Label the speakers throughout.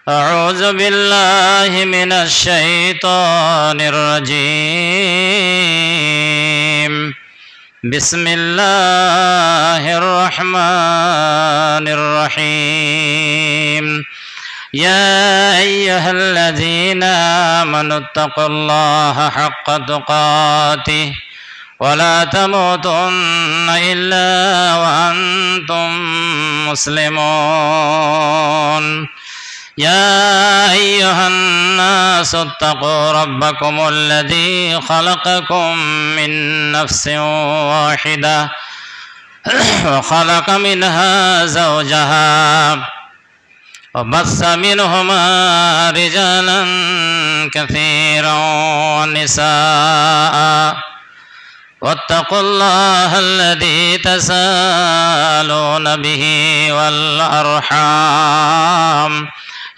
Speaker 1: أعوذ بالله من الشيطان الرجيم بسم الله الرحمن الرحيم يا أيها الذين آمنوا اتقوا الله حق تقاته ولا تموتن إلا وأنتم مسلمون يا أيها الناس اتقوا ربكم الذي خلقكم من نفس واحدة وخلق منها زوجها وبث منهما رجالا كثيرا ونساء واتقوا الله الذي تساءلون به والأرحام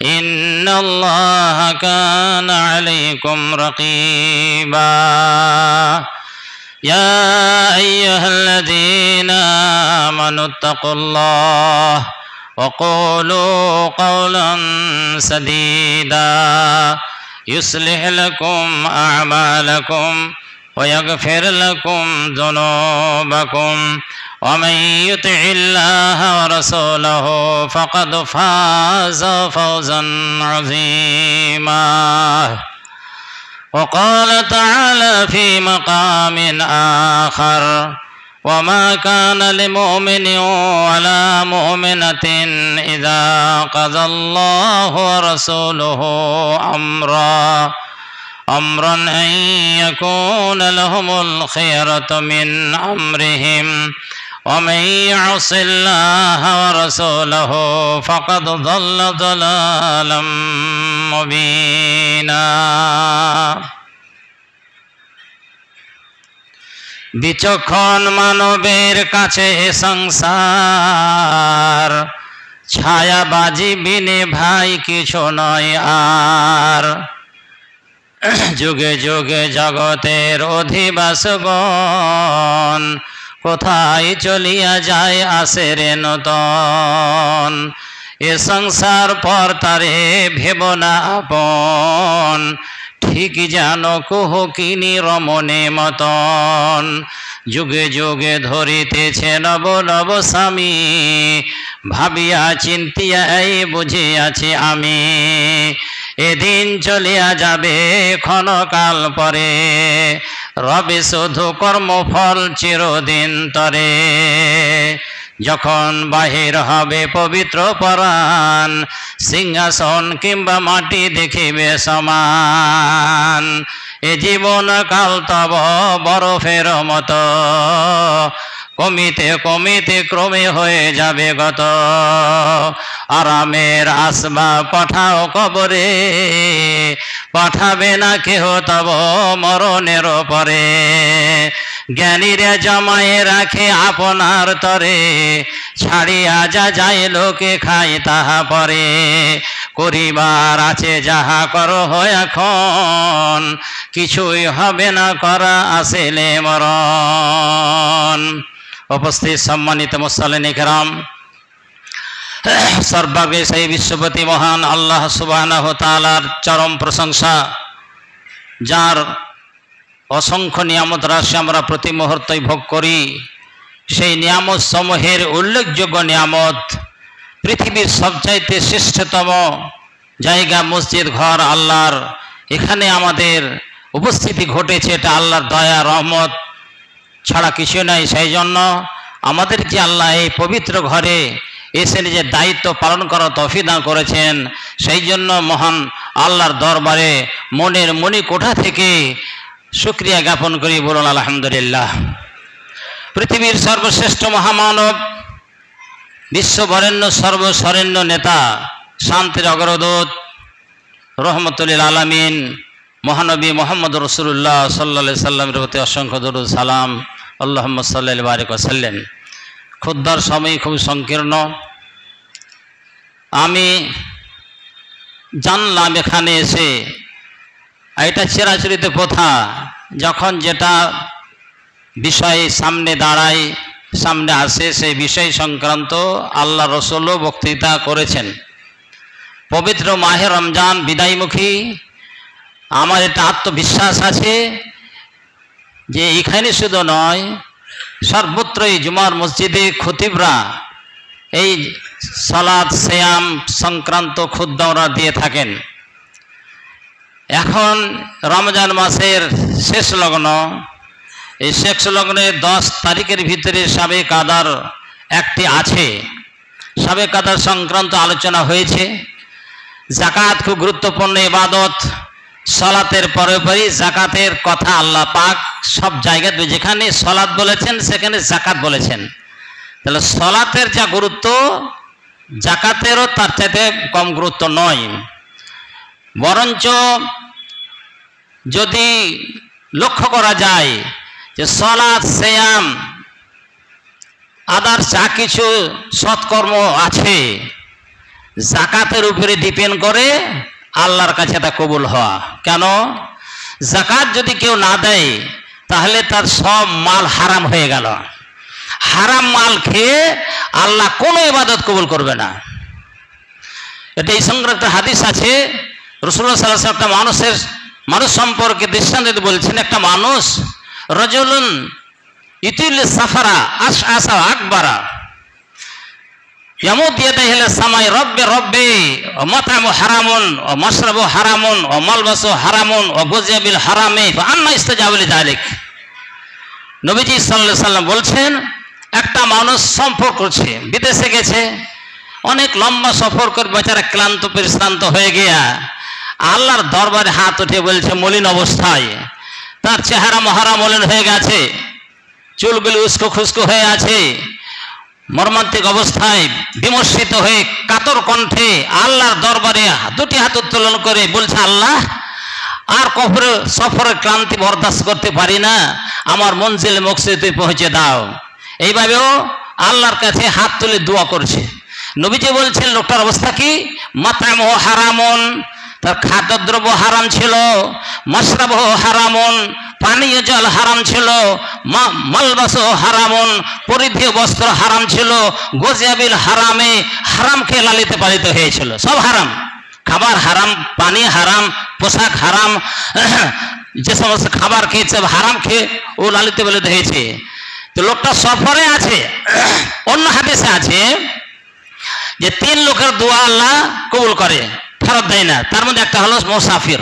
Speaker 1: إن الله كان عليكم رقيبا يا أيها الذين آمنوا اتقوا الله وقولوا قولا سديدا يصلح لكم أعمالكم ويغفر لكم ذنوبكم ومن يطع الله ورسوله فقد فاز فوزا عظيما وقال تعالى في مقام آخر وما كان لمؤمن ولا مؤمنة إذا قضى الله ورسوله أمرا أن يكون لهم الخيرة من أمرهم ومن يعص الله ورسوله فقد ضل ضلالا مبينا বিচক্ষণ মানবের কাছে সংসার ছায়াবাজি বিনে ভাই কিছু নয় আর যুগে যুগে জগতের অধিবাসগণ কোথায় চলিয়া যায় আসে রে নূতন এ সংসার পর তারে ভেব না আপন ঠিক জানো কুহকিনী রমণে মতন যুগে যুগে ধরিতেছে নব নব স্বামী ভাবিয়া চিন্তিয়া এই বুঝিয়াছি আমি এদিন চলিয়া যাবে ক্ষণকাল পরে রবে শুধু কর্মফল চিরদিন তরে যখন বাহির হবে পবিত্র পরাণ সিংহাসন কিংবা মাটি দেখিবে সমান এ জীবন কাল তব বরফের মতো কমিতে কমিতে ক্রমে হয়ে যাবে গত আরামের আসবাব পাঠাও কবরে পাঠাবে না কেহ তব মরণের পরে জ্ঞানীরা জমায়ে রাখে আপনার তরে ছাড়িয়া যা যায় লোকে খায় তাহা পরে করিবার আছে যাহা করো এখন কিছুই হবে না করা আসিলে মরণ উপস্থিত সম্মানিত মুসল্লিন ইকরাম সর্বাগ্রে সেই বিশ্বপতি মহান আল্লাহ সুবহানাহু ওয়া তাআলার চরম প্রশংসা যার অসংখ্য নিয়ামত রাশি আমরা প্রতি মুহূর্তেই ভোগ করি সেই নিয়ামত সমূহের উল্লেখযোগ্য নিয়ামত পৃথিবীর সবচাইতে শ্রেষ্ঠতম জায়গা মসজিদ ঘর আল্লাহর এখানে আমাদের উপস্থিতি ঘটেছে এটা আল্লাহর দয়া রহমত ছাড়া কিছু নাই সেই জন্য আমাদেরকে আল্লাহ এই পবিত্র ঘরে এসে নিজের দায়িত্ব পালন করার তৌফিক দান করেছেন সেই জন্য মহান আল্লাহর দরবারে মনের মণিকোঠা থেকে শুকরিয়া জ্ঞাপন করি বলুন আলহামদুলিল্লাহ পৃথিবীর সর্বশ্রেষ্ঠ মহামানব বিশ্ববরেণ্য সর্বশরেণ্য নেতা শান্তির অগ্রদূত রহমতুল্লিল আলামিন মহানবী মোহাম্মদ রাসূলুল্লাহ সাল্লাল্লাহু আলাইহি সাল্লামের প্রতি অসংখ্য দরুদ সালাম আল্লাহুম্মা সাল্লি বারিক ওয়া সাল্লিম ক্ষুদ্র সময় খুব সংকীর্ণ আমি জানলাম এখানে এসে এটা চিরাচরিত কথা যখন যেটা বিষয় সামনে দাঁড়ায় সামনে আসে সেই বিষয় সংক্রান্ত আল্লাহ রসুলও বক্তৃতা করেছেন পবিত্র মাহে রমজান বিদায়মুখী। আমার এটা আত্মবিশ্বাস আছে যে এখানে শুধু নয়, সর্বত্রই জুমার মসজিদে খতিবরা এই সালাত সিয়াম সংক্রান্ত খুতবা দিয়ে থাকেন। এখন রমজান মাসের শেষ লগ্ন, এই শেষ লগ্নে 10 তারিখের ভিতরে শাবে কাদার একটি আছে। শাবে কাদার সংক্রান্ত আলোচনা হয়েছে। জাকাত খুব গুরুত্বপূর্ণ ইবাদত। সালাতের পরে জাকাতের কথা আল্লাহ পাক সব জায়গায়, যেখানে সালাত বলেছেন সেখানে জাকাত বলেছেন। তাহলে সালাতের যা গুরুত্ব, জাকাতেরও তার চাইতে কম গুরুত্ব নয়। বরঞ্চ যদি লক্ষ্য করা যায় যে সালাত সিয়াম আদার যা কিছু সৎকর্ম আছে, জাকাতের উপরে ডিপেন্ড করে আল্লাহর কাছে তা কবুল হওয়া। কেন? জাকাত যদি কেউ না দেয় তাহলে তার সব মাল হারাম হয়ে গেল। হারাম মাল খেয়ে আল্লাহ কোনো ইবাদত কবুল করবে না। এটা এই সংক্রান্ত হাদিস আছে। রাসূলুল্লাহ সাল্লাল্লাহু আলাইহি ওয়াসাল্লাম একটা মানুষ সম্পর্কে দৃষ্টান্ত বলছেন, একটা মানুষ রাজুলুন ইতিল সাফারা আশআসা আকবারা ইয়ামুদ ইয়াদাইহি ইলা সামাই রব্বে রব্বে ওয়া মাতআমু হারামুন ওয়া মাশরাবু হারামুন ওয়া মালবাসু হারামুন ওয়া গুযিয়া বিল হারামি ফা আন্না ইস্তাজাবু লিযালিক। নবীজি সাল্লাল্লাহু আলাইহি ওয়াসাল্লাম বলছেন, একটা মানুষ সফর করছে, বিদেশে গেছে, অনেক লম্বা সফর করে বেচারা ক্লান্ত পরিশ্রান্ত হয়ে গিয়া আল্লাহর দরবারে হাত উঠে বলছে মলিন অবস্থায়, তার চেহারা মহারা মলিন হয়ে গেছে, চুলগুলি উস্কো খুস্কো হয়ে আছে, মর্মান্তিক অবস্থায় বিমর্ষিত হয়ে কাতর কণ্ঠে আল্লাহর দরবারে দুটি হাত উত্তোলন করে বলছে, আল্লাহ আর সফরের ক্লান্তি বরদাস্ত করতে পারি না, আমার মঞ্জিল মকসদে পৌঁছে দাও। এইভাবেও আল্লাহর কাছে হাত তুলে দোয়া করছে। নবীজি বলছেন লোকটার অবস্থা কি? মাতআমু হারামুন, তার খাদ্যদ্রব্য হারাম ছিল, মাশরাবু হারামুন, পানীয় জল হারাম ছিল, মালবাসু হারামুন, পরিধেয় বস্ত্র হারাম ছিল, গোজাবিল হারামে, হারাম খেয়ে লালিত পালিত হয়েছিল। সব হারাম, খাবার হারাম, পানি হারাম, পোশাক হারাম, যে সমস্ত খাবার খেয়েছে হারাম খেয়ে ও লালিত পালিত হয়েছে। তো লোকটা সফরে আছে। অন্য হাদিসে আছে যে 3 লোকের দোয়া আল্লাহ কবুল করে, ফেরত দেয় না। তার মধ্যে একটা হলো মুসাফির।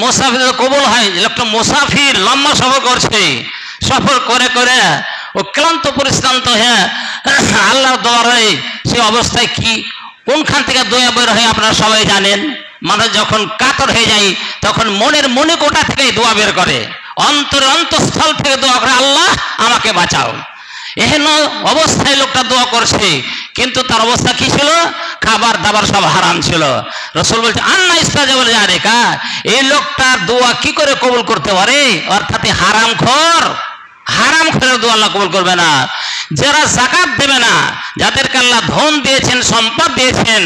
Speaker 1: মুসাফির কবুল হয়। লোকটা মুসাফির লম্বা সফর করছে, সফর করে করে ও ক্লান্ত পরিশ্রান্ত হয়ে আল্লাহর দরবারে সে অবস্থায় কি কোনখান থেকে দোয়া বের হয় আপনারা সবাই জানেন। মানুষ যখন কাতর হয়ে যায় তখন মনের মনিকোটা থেকে দোয়া বের করে, অন্তরের অন্তঃস্থল থেকে দোয়া করে, আল্লাহ আমাকে বাঁচাও। এহেন অবস্থায় লোকটা দোয়া করছে, কিন্তু তার অবস্থা কি ছিল? খাবার দাবার সব হারাম ছিল। রাসূল বলছে আন্না ইস্তাজাবু লিযালিকা, এই লোকটার দোয়া কি করে কবুল করতে পারে? অর্থাৎ হারামখোর, হারামখোরের দোয়া আল্লাহ কবুল করবে না। যারা যাকাত দেবে না, যাদেরকে আল্লাহ ধন দিয়েছেন, সম্পদ দিয়েছেন,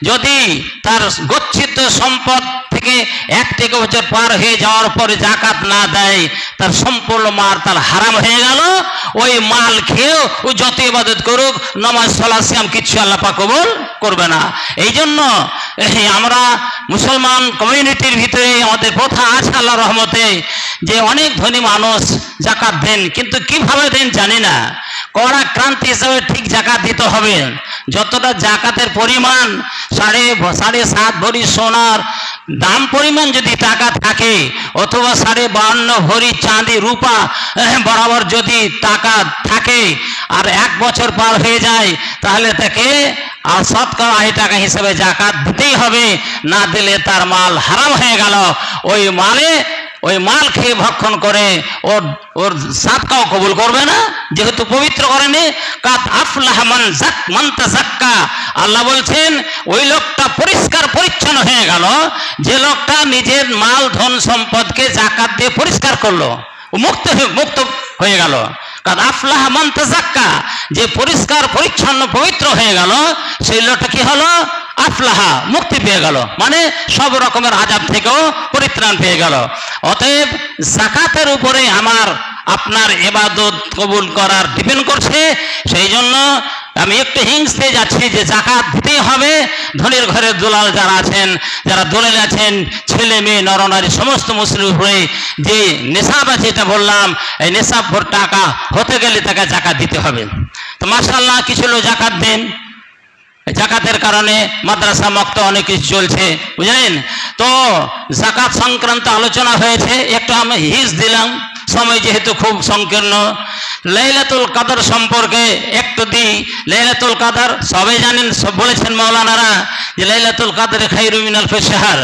Speaker 1: যদি তার গচ্ছিত সম্পদ থেকে 1 বছর পার হয়ে যাওয়ার পরে যাকাত না দেয়, তার সম্পূর্ণ মাল তার হারাম হয়ে গেল। ওই মাল খেয়েও ও যত ইবাদত করুক, নামাজ সালাত সিয়াম কিচ্ছু আল্লাহ পাক কবুল করবে না। এই জন্য আমরা মুসলমান কমিউনিটির ভিতরে আমাদের প্রথা আছে আল্লাহর রহমতে, যে অনেক ধনী মানুষ যাকাত দেন, কিন্তু কিভাবে দেন জানি না। কড়া ক্রান্তি হিসাবে ঠিক যাকাত দিতে হবে। যতটা যাকাতের পরিমাণ 7.5 ভরি সোনার দাম পরিমাণ যদি টাকা থাকে, অথবা 52 ভরি চাঁদি রূপা বরাবর যদি টাকা থাকে, আর 1 বছর পার হয়ে যায়, তাহলে তাকে আর শতকরা 80 টাকা হিসেবে যাকাত দিতেই হবে। না দিলে তার মাল হারাম হয়ে গেল। ওই মাল খেয়ে ভক্ষণ করে ওর সাদকাও কবুল করবে না, যেহেতু পবিত্র করেনি। কাত আফলাহ মান তাযাক্কা, আল্লাহ বলছেন ওই লোকটা পরিষ্কার পরিচ্ছন্ন হয়ে গেল, যে লোকটা নিজের মাল ধন সম্পদকে যাকাত দিয়ে পরিষ্কার করলো, মুক্ত হয়ে গেল। কাত আফলাহ মান তাযাক্কা, যে পরিষ্কার পরিচ্ছন্ন পবিত্র হয়ে গেল, সেই লোকটা কি হলো? আফলাহা, মুক্তি পেয়ে গেল, মানে সব রকমের আযাব থেকেও পরিত্রাণ পেয়ে গেল। অতএব যাকাতের উপরে আমার আপনার ইবাদত কবুল করার ডিপেন্ড করছে। সেই জন্য আমি একটু হিংসে যাচ্ছি যে জাকাত দিতেই হবে। ধনীর ঘরের দুলাল যারা আছেন, যারা দলিল আছেন, ছেলে মেয়ে নরনারী সমস্ত মুসলিম হয়ে যে নেশাব আছে, এটা বললাম, এই নেশাব ভোর টাকা হতে গেলে তাকে জাকাত দিতে হবে। তো মাশাআল্লাহ কিছু লোক জাকাত দেন, জাকাতের কারণে মাদ্রাসা মক্ত অনেক কিছু চলছে, বুঝলেন। তো জাকাত সংক্রান্ত আলোচনা হয়েছে, একটু আমি হিস দিলাম, সময় যেহেতু খুব সংকীর্ণ। লাইলাতুল কদর সম্পর্কে একটু দিই। লাইলাতুল কদর সবাই জানেন, সব বলেছেন মাওলানারা যে লাইলাতুল কদরে খায়রুম মিন আলফি শাহর,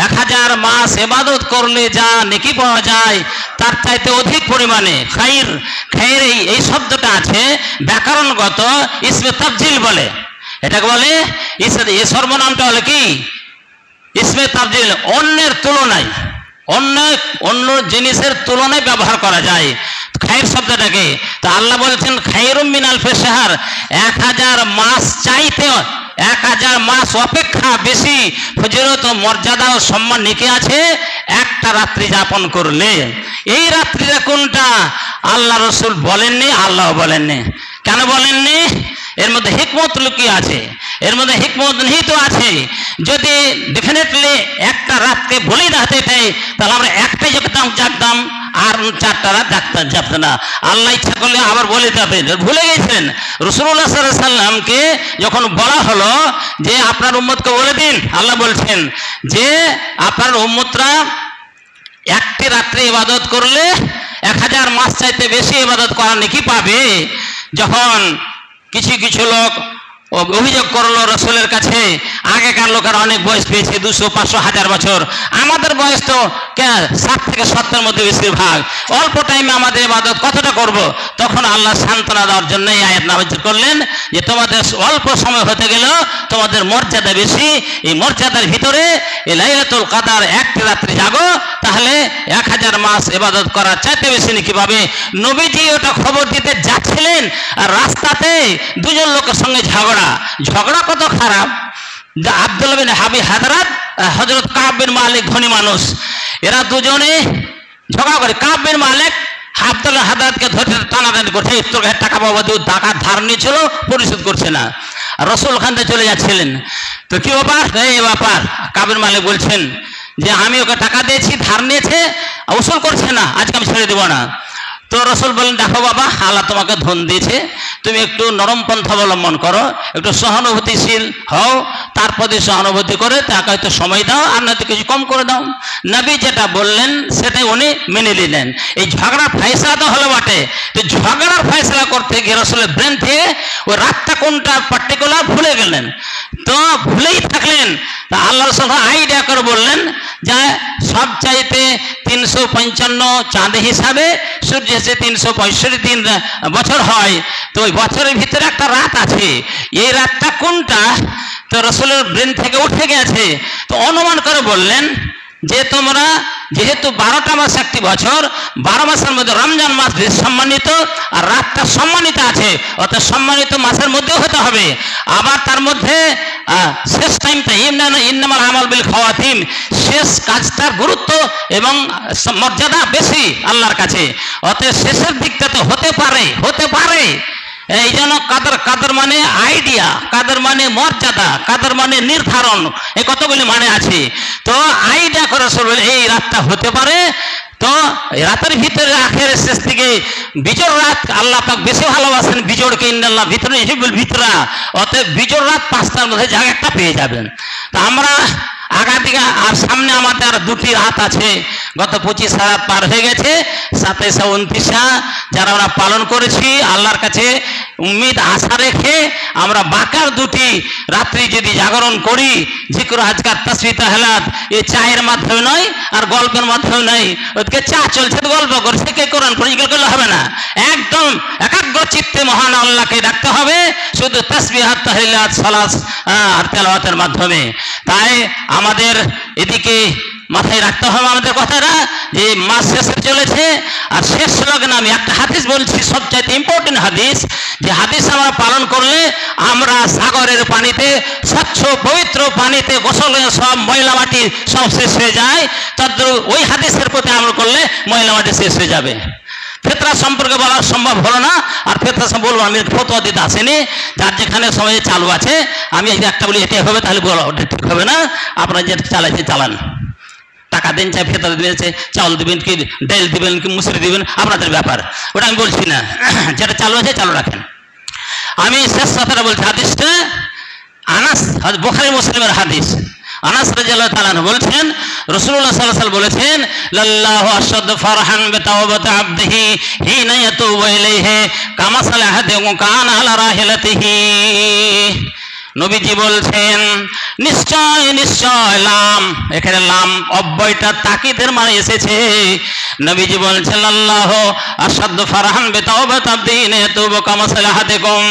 Speaker 1: 1000 মাস ইবাদত করলে যা নেকি পাওয়া যায় তার চাইতে অধিক পরিমাণে খায়র। খায়র এই শব্দটা আছে ব্যাকরণগত ইসমে তাফজিল বলে, এটাকে বলে এই সর্বনামটা হলো কি ইসমে তাফজিল, অন্যের তুলনায়, অন্য জিনিসের তুলনায় ব্যবহার করা যায় খায়র শব্দটাকে। তো আল্লাহ বলছেন খায়রুম মিন আলফি শাহর, 1000 মাস চাইতে, 1000 মাস অপেক্ষা বেশি ফজিলত ও মর্যাদা ও সম্মান নিকে আছে একটা রাত্রি যাপন করলে। এই রাত্রিটা কোনটা আল্লাহ রসুল বলেননি, আল্লাহ বলেননি। কেন বলেননি? এর মধ্যে হিকমত লুকিয়ে আছে, এর মধ্যে হিকমত নিহিত আছে। যদি ডেফিনেটলি একটা রাতকে বলেই রাখতে এটাই, তাহলে আমরা একটাই জাগতাম আর 4টা রাত জাগতাম না। আল্লাহ ইচ্ছা করলে আবার বলে যাবেন, ভুলে গেছেন। রাসূলুল্লাহ সাল্লাল্লাহু আলাইহি সাল্লামকে যখন বলা হলো যে আপনার উম্মতকে বলে দিন, আল্লাহ বলছেন যে আপনার উম্মতরা একটি রাত্রে ইবাদত করলে 1000 মাস চাইতে বেশি ইবাদত করার নেকি পাবে। যখন কিছু লোক অভিযোগ করলো রসুলের কাছে, আগেকার লোকেরা অনেক বয়স পেয়েছে, 200, 500, 1000 বছর, আমাদের বয়স তো 60 থেকে 70 মধ্যে বেশিরভাগ, অল্প টাইমে আমাদের ইবাদত কতটা করব। তখন আল্লাহ সান্ত্বনা দেওয়ার জন্য এই আয়াত নাযিল করলেন যে তোমাদের অল্প সময় হতে গেলেও তোমাদের মর্যাদা বেশি। এই মর্যাদার ভিতরে এই লাইলাতুল কদর একটি রাত্রি জাগো, তাহলে 1000 মাস ইবাদত করার চাইতে বেশি নাকি পাবে। নবীজি ওটা খবর দিতে যাচ্ছিলেন, আর রাস্তাতে দুজন লোকের সঙ্গে ঝগড়া কত খারাপ। আব্দুল্লাহ বিন হাবি হাদরাত, হযরত কাব বিন মালিক, ধনী মানুষ, এরা দুজনে ঝগড়া করে। কাব বিন মালিক আব্দুল্লাহ হাদরাতকে ধরে টানাটানি করছে, তোর কাছে টাকা পাবো, টাকা ধার নিয়েছিল পরিশোধ করছে না। রসুল খানতে চলে যাচ্ছিলেন, তো কি ব্যাপার? এই ব্যাপার। কাব বিন মালিক বলছেন যে আমি ওকে টাকা দিয়েছি, ধার নিয়েছে, উসুল করছে না, আজকে আমি ছেড়ে দেবো না। তো রসুল বলেন দেখো বাবা, আল্লাহ তোমাকে ধন দিয়েছে, তুমি একটু নরম পন্থা অবলম্বন করো, একটু সহানুভূতিশীল হও, তারপরে সহানুভূতি করে তাকে হয়তো সময় দাও, আর নয়তো কিছু কম করে দাও। নবী যেটা বললেন সেটাই উনি মেনে নিলেন। এই ঝগড়ার ফয়সালা তো হলো বটে, তো ঝগড়ার ফয়সালা করতে গিয়ে রসুলের ব্রেন থেকে ওই রাতটা কোনটা পার্টিকুলার ভুলে গেলেন। তো ভুলেই থাকলেন, তা আল্লাহ রসুল আইডিয়া করে বললেন যে সব চাইতে 355 চাঁদ হিসাবে সূর্য এসে 365 দিন বছর হয়, তো ওই বছরের ভিতরে একটা রাত আছে, এই রাতটা কোনটা? তো রসুলের ব্রেন থেকে উঠে গেছে। তো অনুমান করে বললেন যে তোমরা যেহেতু 12টা মাস একটি বছর, 12 মাসের মধ্যে রমজান মাস বেশ সম্মানিত, আর রাতটা সম্মানিত আছে, অর্থাৎ সম্মানিত মাসের মধ্যেও হতে হবে। আবার তার মধ্যে শেষ টাইমটা ইন্নামাল আমাল বিল খাওয়াতিম, শেষ কাজটার গুরুত্ব এবং মর্যাদা বেশি আল্লাহর কাছে, অতএব শেষের দিকটা তো হতে পারে। এই জন্য কাদর মানে আইডিয়া, কাদর মানে মর্যাদা, কাদর মানে নির্ধারণ, এই কতগুলি মানে আছে। তো আইডিয়া করে এই রাতটা হতে পারে। তো রাতের ভিতরে আখেরের শেষ দিকে বিজোড় রাত আল্লাহ পাক বেশি ভালোবাসেন, বিজোড়কে ইন্নাল্লাহ ভিতরে হিবুল ভিতরা, অতএব বিজোড় রাত 5টার মধ্যে জায়গাটা পেয়ে যাবেন। তো আমরা আগাদিকে আর সামনে আমাদের 2টি রাত আছে, গত 25 রাত পার হয়ে গেছে, 27 ও 29 যারা আমরা পালন করেছি, আল্লাহর কাছে উম্মিদ আশা রেখে আমরা বাকার 2টি রাত্রি যদি জাগরণ করি, জিকির আজকার তাসবিহ তাহলাত, এই চায়ের মাধ্যমে নয় আর গল্পের মাধ্যমে নয়, ওদিকে চা চলছে তো গল্প করছে, কে কোরআন পড়ে করলে হবে না, একদম একাগ্র চিত্তে মহান আল্লাহকে ডাকতে হবে, শুধু তাসবিহ তাহলাত সালাত আর তেলাওয়াতের মাধ্যমে। তাই আমাদের এদিকে মাথায় রাখতে হবে আমাদের কথাটা, যে মাস শেষে চলেছে, আর শেষ লগ্নে আমি একটা হাদিস বলছি, সবচাইতে ইম্পর্টেন্ট হাদিস, যে হাদিস আমরা পালন করলে আমরা সাগরের পানিতে, স্বচ্ছ পবিত্র পানিতে গোসল হয়ে সব ময়লা মাটি সব শেষ হয়ে যায়, তদ্রূপ ওই হাদিসের প্রতি আমল করলে ময়লা মাটি শেষ হয়ে যাবে। ফিতরা সম্পর্কে বলা সম্ভব হলো না, আর ফিতরা বলবো আমি ফতোয়া দিতে আসেনি, যার যেখানে সময় চালু আছে আমি একটা বলি এটাই হবে, তাহলে বলো ওটা ঠিক হবে না, আপনারা যেটা চালাইছে চালান, টাকা দিন চাই ফেতরা দিবেন, চাউল দিবেন কি ডাল দিবেন কি মুসুরি দিবেন আপনাদের ব্যাপার, ওটা আমি বলছি না, যেটা চালু আছে চালু রাখেন। আমি শেষ কথাটা বলছি, হাদিসটা আনাস বুখারী মুসলিমের হাদিস, আনাস রাদিয়াল্লাহু তাআলা আনহু বলছেন রাসূলুল্লাহ সাল্লাল্লাহু আলাইহি ওয়াসাল্লাম বলেছেন লাল্লাহু আশাদ্দু ফারহান বিতাওবাতি আবদিহি হিনা ইয়াতুবু ইলাইহি কামা সালাহাদিকুম কানা আলা রাহিলাতিহি। নবীজি বলছেন নিশ্চয় নিশ্চয়, লাম এখানে লাম অব্যয়টা তাকিদের মানে এসেছে। নবীজি বলছেন আল্লাহু আশাদ্দু ফারহান বিতাওবাতি আবদিহি হিনা ইয়াতুবু কামা সালাহাদিকুম।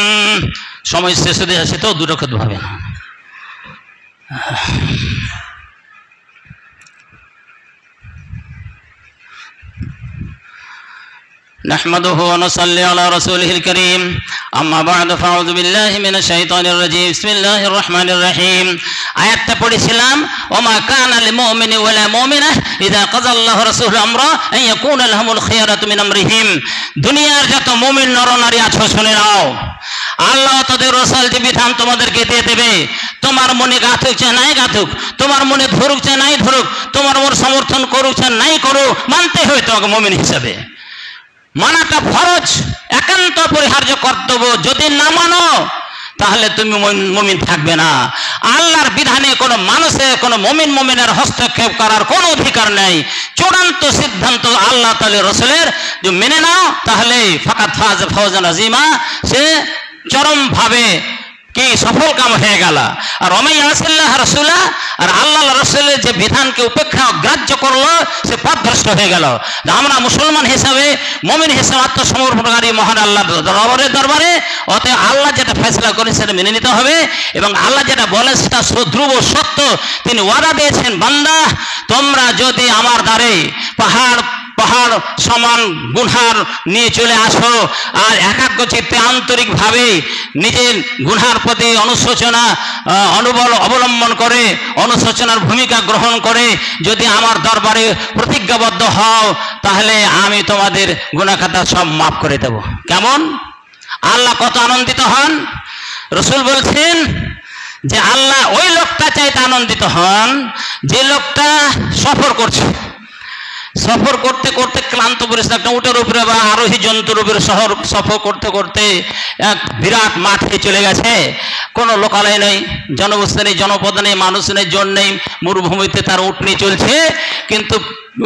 Speaker 1: সময় শেষ হয়ে আসে তো দুরকত ভাবে না। نحمده ونصلي على رسوله الكريم أما بعد فأعوذ بالله من الشيطان الرجيم بسم الله الرحمن الرحيم আয়াতটা পড়েছিলাম ওমা কানা লিল মুমিনি ওয়ালা মুমিনাহ ইযা কাযা আল্লাহু রাসূলুহু আমরা আন ইয়াকুনা লাহুমুল খিয়ারাতু মিন আমরিহিম। দুনিয়ার যত মুমিন নরনারী আছো শুনে নাও, আল্লাহ তাদের রাসূল যে বিধান তোমাদেরকে দিয়ে দেবে, তোমার মনে গাথুক চাই নাই গাথুক, তোমার মনে ধরুক চাই নাই ধরুক, তোমার মন সমর্থন করুক চাই নাই করুক, মানতে হয় তোমাকে মুমিন হিসাবে। মানাটা ফরজ, একান্ত পরিহার্য কর্তব্য। যদি না মানো তাহলে তুমি মুমিন থাকবে না। আল্লাহর বিধানে কোনো মানুষের কোনো মুমিনের হস্তক্ষেপ করার কোনো অধিকার নেই। চূড়ান্ত সিদ্ধান্ত আল্লাহ তাআলা রাসূলের, যে মেনে নাও তাহলে ফাকাত ফাজ ফাওজান আযীমা, সে চরমভাবে কি সফল কাম হয়ে গেল। আর ওমাই ইয়াসিল্লাহ রাসূলা, আর আল্লাহ রাসূলের যে বিধানকে উপেক্ষা অগ্রাহ্য করলো সে পথভ্রষ্ট হয়ে গেল। আমরা মুসলমান হিসাবে মুমিন হিসাবে আত্মসমর্পণকারী মহান আল্লাহর দরবারে অতএব আল্লাহ যেটা ফয়সালা করেন সেটা মেনে নিতে হবে, এবং আল্লাহ যেটা বলে সেটা ধ্রুব সত্য। তিনি ওয়াদা দিয়েছেন, বান্দা তোমরা যদি আমার দ্বারে পাহাড় সমান গুনহার নিয়ে চলে আসো, আর একাগ্র চিত্তে আন্তরিকভাবে নিজের গুনহার প্রতি অনুশোচনা অবলম্বন করে, অনুশোচনার ভূমিকা গ্রহণ করে যদি আমার দরবারে প্রতিজ্ঞাবদ্ধ হও, তাহলে আমি তোমাদের গুনাহ খাতা সব মাফ করে দেব। কেমন আল্লাহ কত আনন্দিত হন! রাসূল বলছেন যে আল্লাহ ওই লোকটা চাইতে আনন্দিত হন যে লোকটা সফর করছে, সফর করতে করতে ক্লান্ত পরিস্থিতি, একটা উটের উপরে বা আরোহী জন্তুর উপরে সফর করতে করতে এক বিরাট মাঠে চলে গেছে, কোনো লোকালয় নেই, জনবসতি নেই, জনপদ নেই, মানুষ নেই, জন নেই, মরুভূমিতে তার উট নিয়ে চলছে, কিন্তু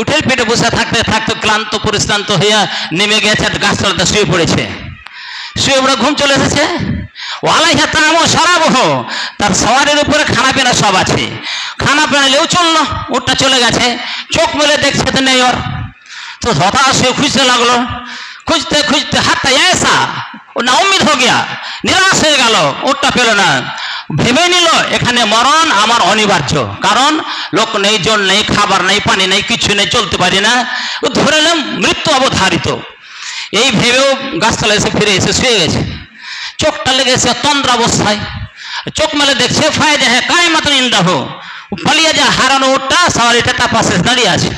Speaker 1: উটের পেটে বসে থাকতে থাকতে ক্লান্ত পরিশ্রান্ত হইয়া নেমে গেছে, গাছতলাতে শুয়ে পড়েছে। শুয়ে পড়ে ঘুম চলে এসেছে। ওয়ালাইহা তাআমু শারাবহু, তার সওয়ারের উপরে খানা পিনা সব আছে, খানা পেনালেও চললো, উটটা চলে গেছে, চোখ মেলে দেখছে তো নেই ওর, তো হতাশ হয়ে খুঁজতে লাগলো, খুঁজতে খুঁজতে হাতটা ऐसा ও না উম্মিদ হয়ে গিয়া, নিরাশ হয়ে গেল, উটটা পেল না। ভেবে নিল এখানে মরণ আমার অনিবার্য, কারণ লোক নেই, জন নেই, খাবার নেই, পানি নেই, কিছু নেই, চলতে পারি না, ও ধরে নিলাম মৃত্যু অবধারিত। এই ভেবেও গাছতলা এসে ফিরে এসে শুয়ে গেছে, চোখটা লেগেছে তন্দ্রাবস্থায়, চোখ মেলে দেখছে ফায়দা হ্যাঁ কায়মাতুন ইনদাহু, পালিয়ে যা হারানো উটটা সাওয়ারিটা তার পাশে দাঁড়িয়ে আছে।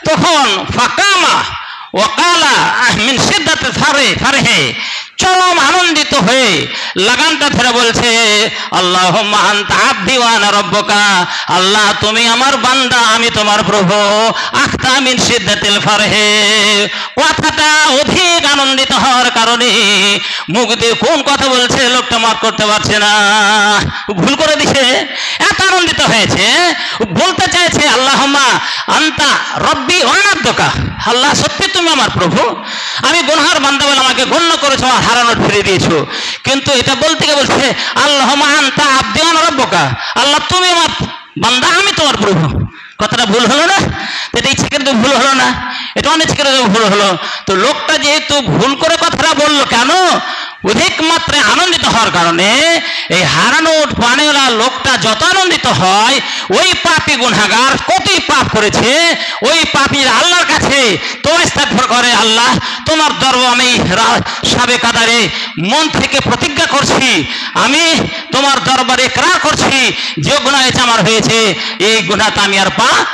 Speaker 1: তখন ফাকামা ওয়াকালা মিন শিদ্দাতি ফারহে, চরম আনন্দিত হয়ে লাগামটা ধরে বলছে আল্লাহুম্মা আনতা আবদি ওয়া আনা রাব্বুকা, আল্লাহ তুমি আমার বান্দা আমি তোমার প্রভু। আখতা মিন শিদ্দাতিল ফারহে, কথাটা অধিক আনন্দিত হওয়ার কারণে মুখ দিয়ে কোন কথা বলছে লোকটা মাফ করতে পারছে না, ভুল করে দিছে, এত আনন্দিত হয়েছে, বলতে চাইছে আল্লাহুম্মা আনতা রব্বি ওয়া আনা আবদুকা, আল্লাহ সত্যি তুমি আমার প্রভু, আমি গুনহার বান্দা বলে আমাকে গণ্য করেছো, আমার হারানোর ফিরে দিয়েছো, কিন্তু এটা বলতে গিয়ে বলছে আল্লাহুম্মা আনতা আবদি ওয়া আনা রাব্বুকা, আল্লাহ তুমি আমার বান্দা আমি তোমার প্রভু। কথাটা ভুল হলো না? এটা ইচ্ছে করে ভুল হলো না, এটা অনিচ্ছে করে ভুল হলো। তো লোকটা যেহেতু ভুল করে কথাটা বললো, কেন অধিক মাত্রায় আনন্দিত হওয়ার কারণে এই হারানো উট পানেওয়ালা লোকটা যত আনন্দিত হয়, ওই পাপী গুনাহগার কতই পাপ করেছে, ওই পাপী আল্লাহর কাছে তো ইস্তেগফার করে, আল্লাহ তোমার দরবারে আমি সাবে কাদারে মন থেকে প্রতিজ্ঞা করছি, আমি তোমার দরবারে ইকরার করছি, যে গুনাহ আমার হয়েছে এই গুনাহটা আমি আর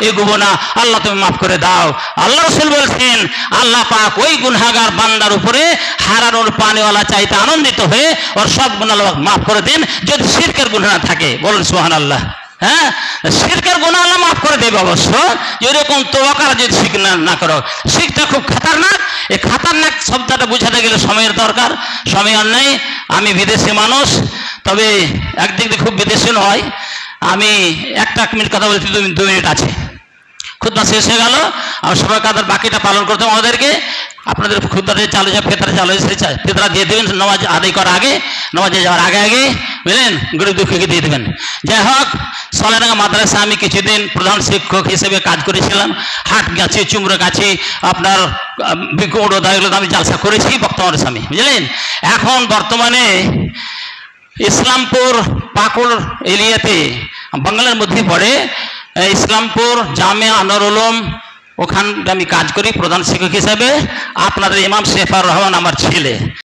Speaker 1: এগোবো না, আল্লাহ তুমি মাফ করে দাও। আল্লাহ রাসূল বলছেন আল্লাহ পাক ওই গুনাহগার বান্দার উপরে হারানোর পানেওয়ালা চাইতে আনন্দিত হয়ে ওর সব গুনাহ মাফ করে দেন, যদি শিরকের গুনাহ না থাকে। বলুন সুবহানাল্লাহ। হ্যাঁ, শিরকের গুনাহ আল্লাহ মাফ করে দেবে অবশ্য, এরকম তওবা করা যদি শিরক না করো। শিরকটা খুব খাতারনাক। এই খাতারনাক শব্দটা বোঝাতে গেলে সময়ের দরকার, সময় আর নেই। আমি বিদেশি মানুষ, তবে একদিক দিয়ে খুব বিদেশি নয়। আমি একটা মিনিট কথা বলছি, 2 মিনিট আছে। খুতবা শেষ হয়ে গেল, আর সবাই কাদের বাকিটা পালন করতে হবে আমাদেরকে। আপনাদের খুতবাতে চালু যায়, ফেতরা চালু হয়েছে, ফেতরা দিয়ে দেবেন নামাজ আদায় করার আগে, নামাজে যাওয়ার আগে বুঝলেন, গরিব দুঃখীকে দিয়ে দেবেন। যাই হোক, সলেডাঙ্গা মাদ্রাসা আমি কিছুদিন প্রধান শিক্ষক হিসেবে কাজ করেছিলাম। হাট গাছি, চুমড়ো গাছি, আপনার বিকৌড় দায়গুলো আমি জালসা করেছি বর্তমানের স্বামী, বুঝলেন। এখন বর্তমানে ইসলামপুর পাকুড় এরিয়াতে বাংলার মধ্যে পড়ে ইসলামপুর জামিয়া আনোয়ারুল উলুম, ওখানে আমি কাজ করি প্রধান শিক্ষক হিসেবে। আপনাদের ইমাম শেফার রহমান আমার ছেলে।